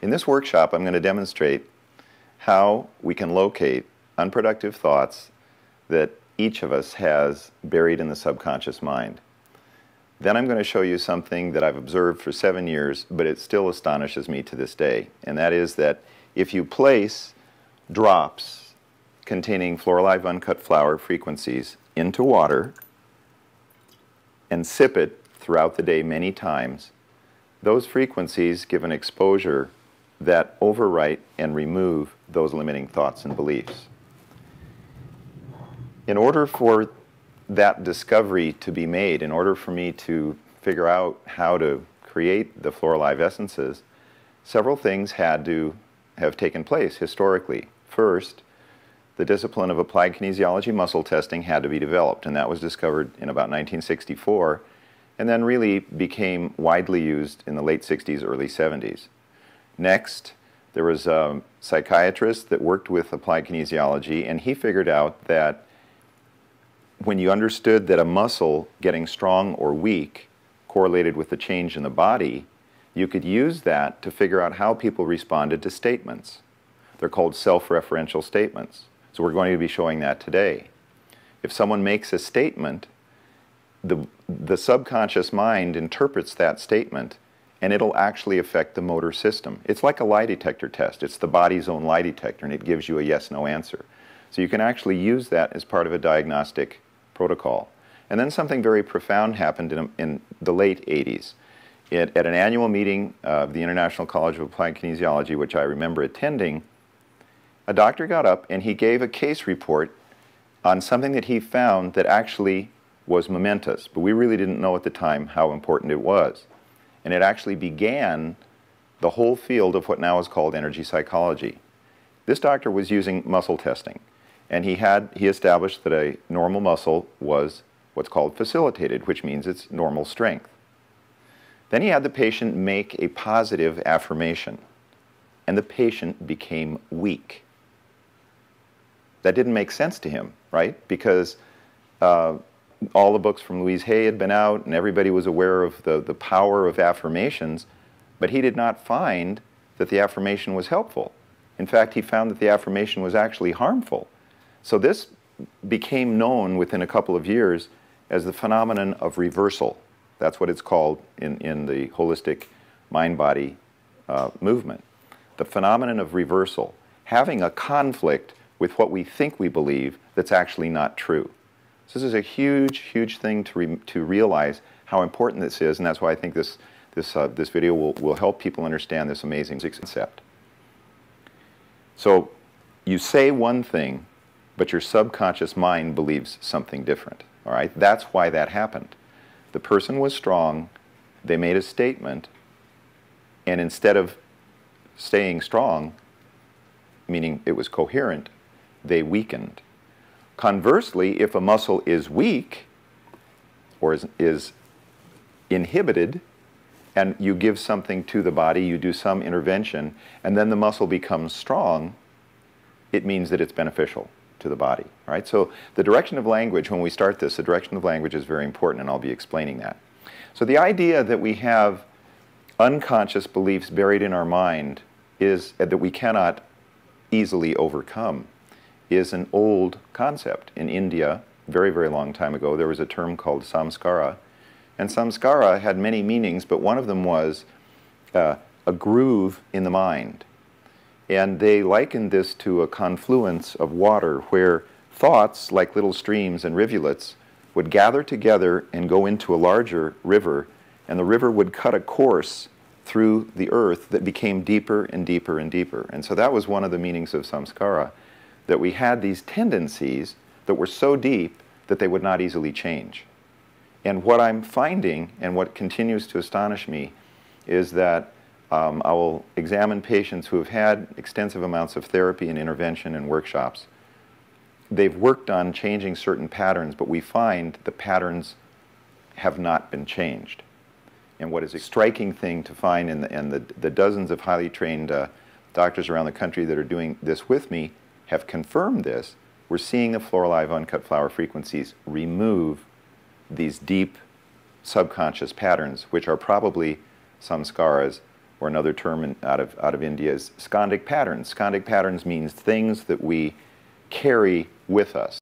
In this workshop, I'm going to demonstrate how we can locate unproductive thoughts that each of us has buried in the subconscious mind. Then I'm going to show you something that I've observed for 7 years, but it still astonishes me to this day, and that is that if you place drops containing FlorAlive uncut flower frequencies into water and sip it throughout the day many times, those frequencies give an exposure that overwrite and remove those limiting thoughts and beliefs. In order for that discovery to be made, in order for me to figure out how to create the FlorAlive essences, several things had to have taken place historically. First, the discipline of applied kinesiology muscle testing had to be developed, and that was discovered in about 1964, and then really became widely used in the late 60s, early 70s. Next, there was a psychiatrist that worked with applied kinesiology, and he figured out that when you understood that a muscle getting strong or weak correlated with the change in the body, you could use that to figure out how people responded to statements. They're called self-referential statements. So we're going to be showing that today. If someone makes a statement, the subconscious mind interprets that statement, and it'll actually affect the motor system. It's like a lie detector test. It's the body's own lie detector, and it gives you a yes-no answer. So you can actually use that as part of a diagnostic protocol. And then something very profound happened in the late 80s. At an annual meeting of the International College of Applied Kinesiology, which I remember attending, a doctor got up and he gave a case report on something that he found that actually was momentous, but we really didn't know at the time how important it was. And it actually began the whole field of what now is called energy psychology. This doctor was using muscle testing, and he established that a normal muscle was what's called facilitated, which means it's normal strength. Then he had the patient make a positive affirmation, and the patient became weak. That didn't make sense to him, right? Because all the books from Louise Hay had been out, and everybody was aware of the power of affirmations, but he did not find that the affirmation was helpful. In fact, he found that the affirmation was actually harmful. So this became known within a couple of years as the phenomenon of reversal. That's what it's called in the holistic mind-body movement. The phenomenon of reversal, having a conflict with what we think we believe that's actually not true. So this is a huge, huge thing to realize how important this is, and that's why I think this video will help people understand this amazing concept. So you say one thing, but your subconscious mind believes something different. All right? That's why that happened. The person was strong, they made a statement, and instead of staying strong, meaning it was coherent, they weakened. Conversely, if a muscle is weak or is inhibited, and you give something to the body, you do some intervention, and then the muscle becomes strong, it means that it's beneficial to the body. All right? So the direction of language, when we start this, the direction of language is very important, and I'll be explaining that. So the idea that we have unconscious beliefs buried in our mind is that we cannot easily overcome is an old concept. In India, very, very long time ago, there was a term called Samskara. And Samskara had many meanings, but one of them was a groove in the mind. And they likened this to a confluence of water where thoughts, like little streams and rivulets, would gather together and go into a larger river, and the river would cut a course through the earth that became deeper and deeper and deeper. And so that was one of the meanings of samskara, that we had these tendencies that were so deep that they would not easily change. And what I'm finding, and what continues to astonish me, is that I will examine patients who have had extensive amounts of therapy and intervention and workshops. They've worked on changing certain patterns, but we find the patterns have not been changed. And what is a striking thing to find in the dozens of highly trained doctors around the country that are doing this with me have confirmed this, we're seeing the FlorAlive uncut flower frequencies remove these deep subconscious patterns, which are probably samskaras or another term out of India is skandic patterns. Skandic patterns means things that we carry with us.